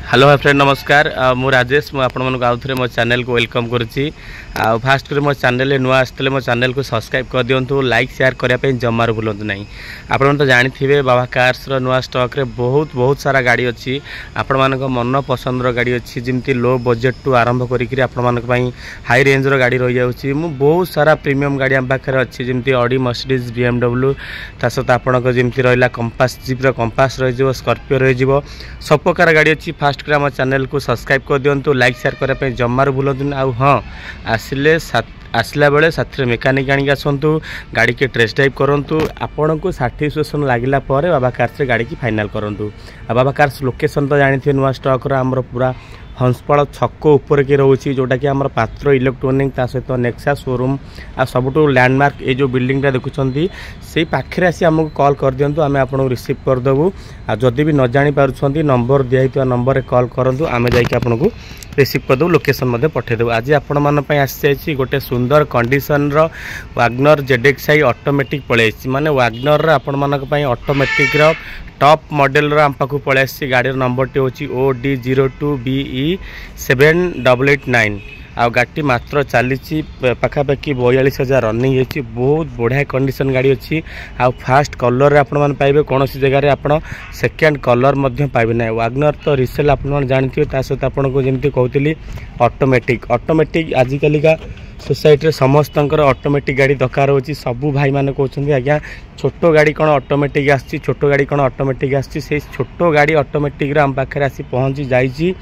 Hello friend नमस्कार मु राजेश मु आपण मन आउ थे मो चैनल को वेलकम करुच्ची फास्ट कर मो चैनल नुआ आसते मो चैनल को सब्सक्राइब कर दिंतु लाइक शेयर करने जमार भूलु ना आपण तो जानी बाबा कार्स नुआ स्टॉक रे बहुत सारा गाड़ी अच्छी आपण मान मन पसंद गाड़ी अच्छी जमी लो बजेट टू आरंभ करी हाई रेंज रो गाड़ी रही जाऊँगी बहुत सारा प्रीमियम गाड़ी आम पाखे अच्छी जमी ऑडी मर्सिडीज BMW ता सहित आपण जमी रहा कंपास जीप कंपास रही स्कॉर्पियो रही सब प्रकार गाड़ी अच्छी फास्ट आम चैनल को सब्सक्राइब कर दिंतु लाइक शेयर करने जमार भूलु आउ हाँ आसला बेले साथी मेकानिक आनिक आसतु गाड़ी के टेस्ट ड्राइव करूँ आपन को साटिस्फैक्शन लगला बाबा कार्स गाड़ी की फाइनाल करूँ। बाबा कार्स लोकेशन तो जानी नुआ स्टॉक आमर पूरा हंसपाड़ छक उपर के रोचे जोटा कि आम पात्र इलेक्ट्रोनिक ता सहित नेक्सा शोरूम आ सबुठु लैंडमार्क ये जो बिल्डिंगटा देखुंत से पाखे आसी आमको कॉल कर दिंतु आम आपको रिसीव करदेबू आदि भी न जानी पार्छ नंबर दिखाई नंबर कॉल करूँ आम जाकि रिसीव करदेबू लोकेशन पठेदेबू। आज आपण मान आसी गोटे सुंदर कंडीशन वागनर ZXi ऑटोमेटिक पलि माने वागनर आपण मानक ऑटोमेटिक टॉप मॉडल आम पाखु पलि आसी गाड़ी नंबर टी होची OD02BE 7889 आ गाड़ी मात्र चली पाखापाखि 42,000 रनिंग होती बहुत बढ़िया कंडीशन गाड़ी अच्छी आ फास्ट कलर आपण मैंने पाइबे कौन सी जगह आप सेकेंड कलर पाइबे ना वागनर तो रिसेल आप जानते सहित आपको जमी कहती ऑटोमेटिक आजिकल का सोसाइटी समस्त ऑटोमेटिक गाड़ी दरकार होची सबू भाई माने कहते आज्ञा छोट गाड़ी कौन ऑटोमेटिक आसी छोट गाड़ी कौन ऑटोमेटिक आसी छोट गाड़ी ऑटोमेटिक आम पाखे आसी पहुँची जाइए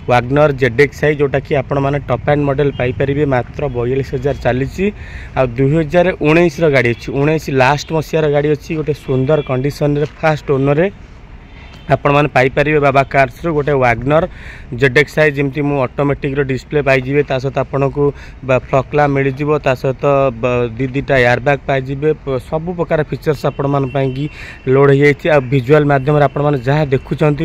वागनर ZXi जोटा कि आपण माने टॉप एंड मॉडल पाइपर मात्र 42,000 चली आ 2019 गाड़ी अच्छी 19 लास्ट मसीहार गाड़ी अच्छी गोटे सुंदर कंडीशन फास्ट ओनर आपण मैंने पाइपर बाबा कार्स गोटे वागनर ZXi जमी मु ऑटोमेटिक डिस्प्ले पाइबे सहित आपन को फ्लकला मिल सहित दीटा एयरबैग पाइबे सब प्रकार फीचर्स आपण मानी लोड हो विजुअल मध्यम आपण मैंने जहाँ देखुंत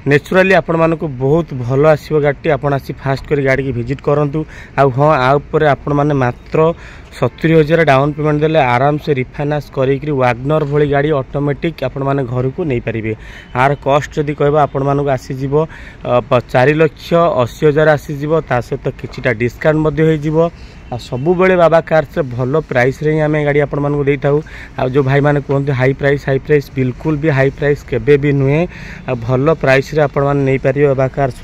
नेचुराली आपण मानक बहुत भल आसो गाड़ी आप फास्ट कर गाड़ी की विजिट करूँ हाँ आउपर आपण मैंने मात्र 70,000 डाउन पेमेंट देले आराम से रिफाइनान्स करी वागनर भली गाड़ी ऑटोमेटिक आपण माने घर को नहीं पारिबे। आर कॉस्ट जदि कहबा आपण मानक आसीजिवो 4,80,000 आसीजिवो ता सहित किछिटा डिस्काउंट मध्ये होई जिवो आ सबु बेले बाबा कार्स भल प्राइस रे आम गाड़ी आपण मानक देई थाउ आ जो भाई माने कहते हाई प्राइस बिल्कुल भी हाई प्राइस केबे भी नुहे आ भल प्राइस रे आपण माने नहीं पारिबे बाबा कार्स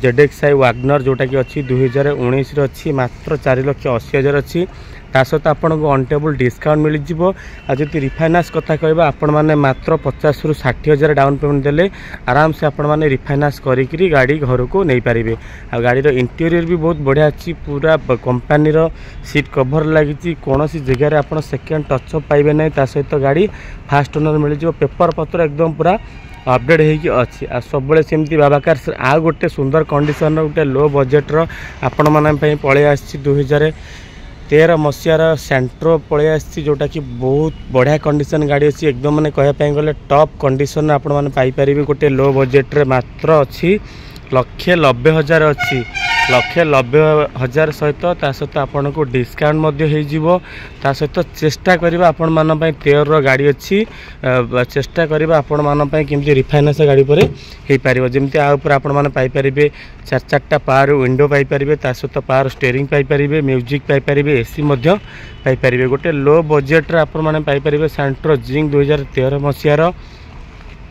ZXi वागनर जोटा कि अच्छी 2019 रे अच्छी मात्र 4,80,000 अच्छी ता सहित आपन को अनटेबल डिस्काउंट मिल जिवो आ जति रिफाइनान्स कथा कहबा आपण माने मात्र 50 रु 60,000 डाउन पेमेंट देले आराम से आपण माने रिफाइनान्स करी गाड़ी घर को नहीं पारिबे। आ गाड़ी रो इंटीरियर भी बहुत बढ़िया अच्छी पूरा कंपनी रो सीट कवर लगी कौन सी जगह आप सेकेंड टचअप पाइबे ना ता सहित गाड़ी फास्ट ओनर मिल जिवो पेपर पत्र एकदम पूरा अपडेट होगी अच्छी आ सब सेमती बाबा कार्स आ गोटे सुंदर कंडीशन गोटे लो बजेट्र आपण माने पलि आसी 2013 मसीहार सेंट्रो पलि आसी जोटा कि बहुत बढ़िया कंडीशन गाड़ी अच्छी एकदम मैंने कहवाई गले टॉप कंडीशन आपण मैंने पाइपर गोटे लो बजेट्रे मात्र अच्छी 1,90,000 अच्छी 1,90,000 सहित आपन को डिस्काउंट हो सहित चेष्टा करवा आपण मान तेयर गाड़ी अच्छी चेष्टा करवा आपण मान केमती रिफाइनान्स गाड़ी पर हो पार जमी आपर आपण मैंने पाइपर 4 पावर विंडो पाइपर सहित power steering Piper music Piper AC Piper गोटे लो बजेट्रे आपण मैंने पाइपर सेंट्रो जिंक 2013 मसीहार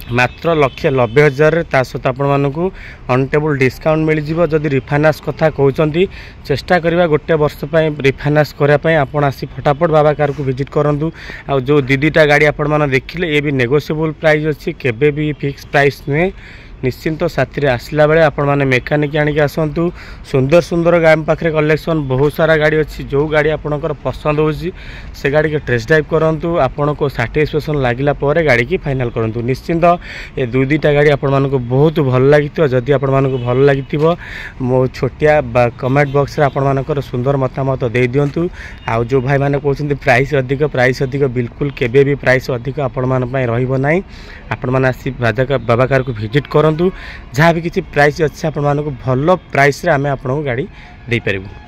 मात्र 1,90,000 ता सहित आपण मानकु अनटेबल डिस्काउंट मिल जिवो जदि रिफाइनान्स कथा कहउचंती चेष्टा करिवा गोटे वर्ष पय रिफाइनान्स करिया पय आपण आसी फटाफट बाबा कार को विजिट करंतु आ जो दीदीटा गाड़ी आपण माने देखिले ए भी नेगोशिएबल प्राइस अछि केबे भी फिक्स प्राइस नुहे निश्चिंत साथी रे आसला बेले आपण माने मेकानिक आनिक आसंतु सुंदर सुंदर गाम पाखरे कलेक्शन बहुत सारा गाड़ी अच्छी जो गाड़ी आपनकर पसंद होची से गाड़ी के टेस्ट ड्राइव करंतु आपण को सैटिस्फैक्शन लागिला परे गाड़ी की फाइनल करंतु निश्चिंत ए दुईटा गाड़ी आपण मानको बहुत भल लागितो जदि आपण मानको भल लागितिबो मो छोटिया कमेंट बॉक्स रे आपण मानकर सुंदर मतामत दे दियंतु आ जो भाई माने कहउछन्ती प्राइस अधिक बिल्कुल केबे भी प्राइस अधिक आपण मान पय रहिबो नाही आपण माने आसी बाबा कार को विजिट करंतु जहाँ भी किसी प्राइस अच्छे आपण मानक भल प्राइस रे आमे आपन को गाड़ी दे पारिबु।